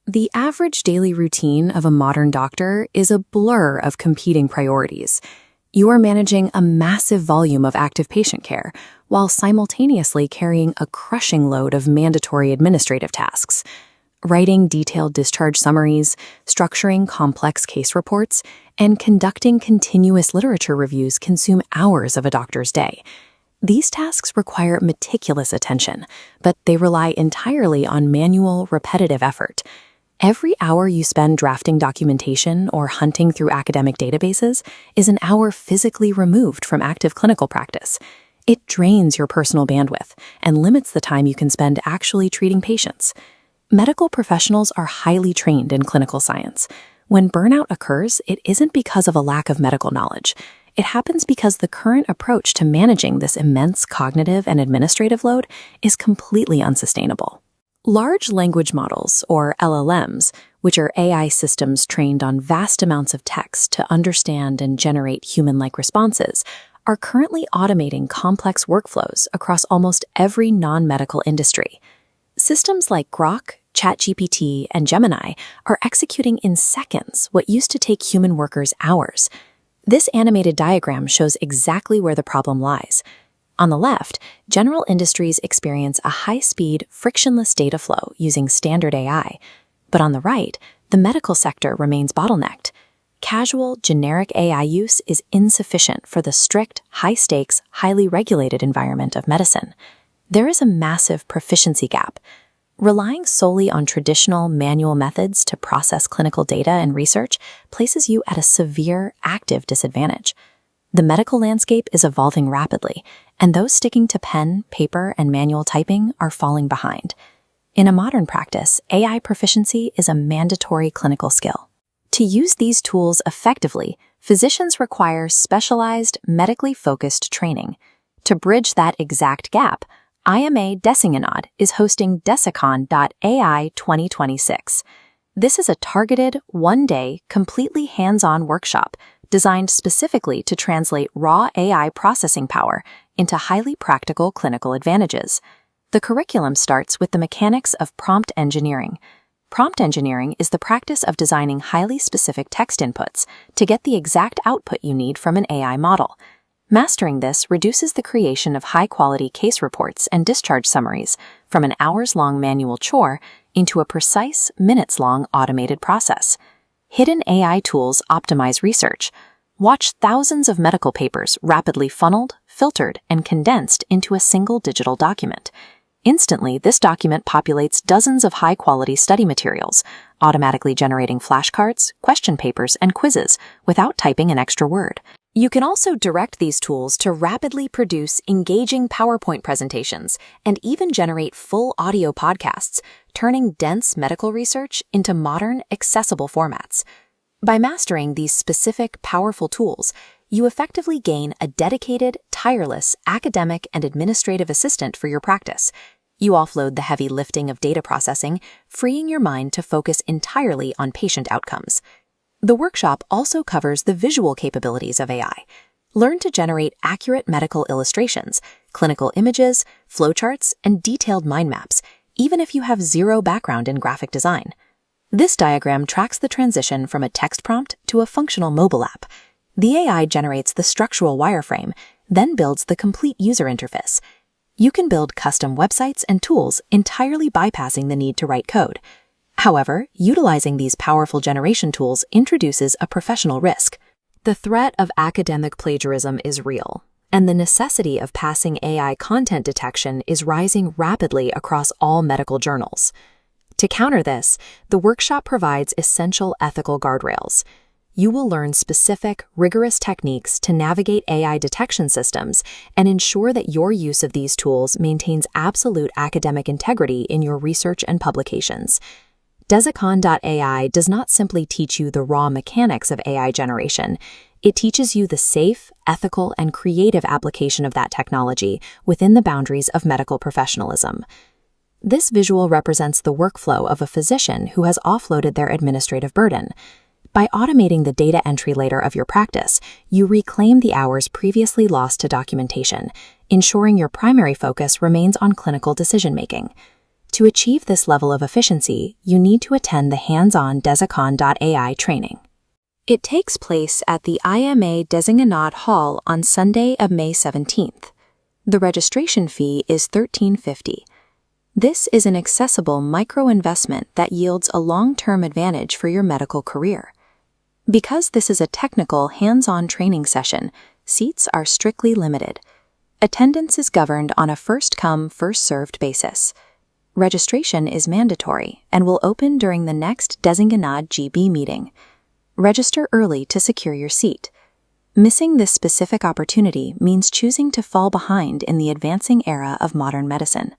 The average daily routine of a modern doctor is a blur of competing priorities. You are managing a massive volume of active patient care while simultaneously carrying a crushing load of mandatory administrative tasks. Writing detailed discharge summaries, structuring complex case reports, and conducting continuous literature reviews consume hours of a doctor's day. These tasks require meticulous attention, but they rely entirely on manual, repetitive effort. Every hour you spend drafting documentation or hunting through academic databases is an hour physically removed from active clinical practice. It drains your personal bandwidth and limits the time you can spend actually treating patients. Medical professionals are highly trained in clinical science. When burnout occurs, it isn't because of a lack of medical knowledge. It happens because the current approach to managing this immense cognitive and administrative load is completely unsustainable. Large language models, or LLMs, which are AI systems trained on vast amounts of text to understand and generate human-like responses, are currently automating complex workflows across almost every non-medical industry. Systems like Grok, ChatGPT, and Gemini are executing in seconds what used to take human workers hours. This animated diagram shows exactly where the problem lies. On the left, general industries experience a high-speed, frictionless data flow using standard AI. But on the right, the medical sector remains bottlenecked. Casual, generic AI use is insufficient for the strict, high-stakes, highly regulated environment of medicine. There is a massive proficiency gap. Relying solely on traditional, manual methods to process clinical data and research places you at a severe, active disadvantage. The medical landscape is evolving rapidly, and those sticking to pen, paper, and manual typing are falling behind. In a modern practice, AI proficiency is a mandatory clinical skill. To use these tools effectively, physicians require specialized, medically focused training. To bridge that exact gap, IMA DESICON is hosting DESICON.ai 2026. This is a targeted, one-day, completely hands-on workshop designed specifically to translate raw AI processing power into highly practical clinical advantages. The curriculum starts with the mechanics of prompt engineering. Prompt engineering is the practice of designing highly specific text inputs to get the exact output you need from an AI model. Mastering this reduces the creation of high-quality case reports and discharge summaries from an hours-long manual chore into a precise, minutes-long automated process. Hidden AI tools optimize research. Watch thousands of medical papers rapidly funneled, filtered, and condensed into a single digital document. Instantly, this document populates dozens of high-quality study materials, automatically generating flashcards, question papers, and quizzes without typing an extra word. You can also direct these tools to rapidly produce engaging PowerPoint presentations and even generate full audio podcasts, turning dense medical research into modern, accessible formats. By mastering these specific, powerful tools, you effectively gain a dedicated, tireless academic and administrative assistant for your practice. You offload the heavy lifting of data processing, freeing your mind to focus entirely on patient outcomes. The workshop also covers the visual capabilities of AI. Learn to generate accurate medical illustrations, clinical images, flowcharts, and detailed mind maps, even if you have zero background in graphic design. This diagram tracks the transition from a text prompt to a functional mobile app. The AI generates the structural wireframe, then builds the complete user interface. You can build custom websites and tools entirely bypassing the need to write code. However, utilizing these powerful generation tools introduces a professional risk. The threat of academic plagiarism is real, and the necessity of passing AI content detection is rising rapidly across all medical journals. To counter this, the workshop provides essential ethical guardrails. You will learn specific, rigorous techniques to navigate AI detection systems and ensure that your use of these tools maintains absolute academic integrity in your research and publications. DESICON.ai does not simply teach you the raw mechanics of AI generation. It teaches you the safe, ethical, and creative application of that technology within the boundaries of medical professionalism. This visual represents the workflow of a physician who has offloaded their administrative burden. By automating the data entry layer of your practice, you reclaim the hours previously lost to documentation, ensuring your primary focus remains on clinical decision-making. To achieve this level of efficiency, you need to attend the hands-on DESICON.ai training. It takes place at the IMA DESICON Hall on Sunday of May 17th. The registration fee is $13.50. This is an accessible micro-investment that yields a long-term advantage for your medical career. Because this is a technical, hands-on training session, seats are strictly limited. Attendance is governed on a first-come, first-served basis. Registration is mandatory and will open during the next DESICON GB meeting. Register early to secure your seat. Missing this specific opportunity means choosing to fall behind in the advancing era of modern medicine.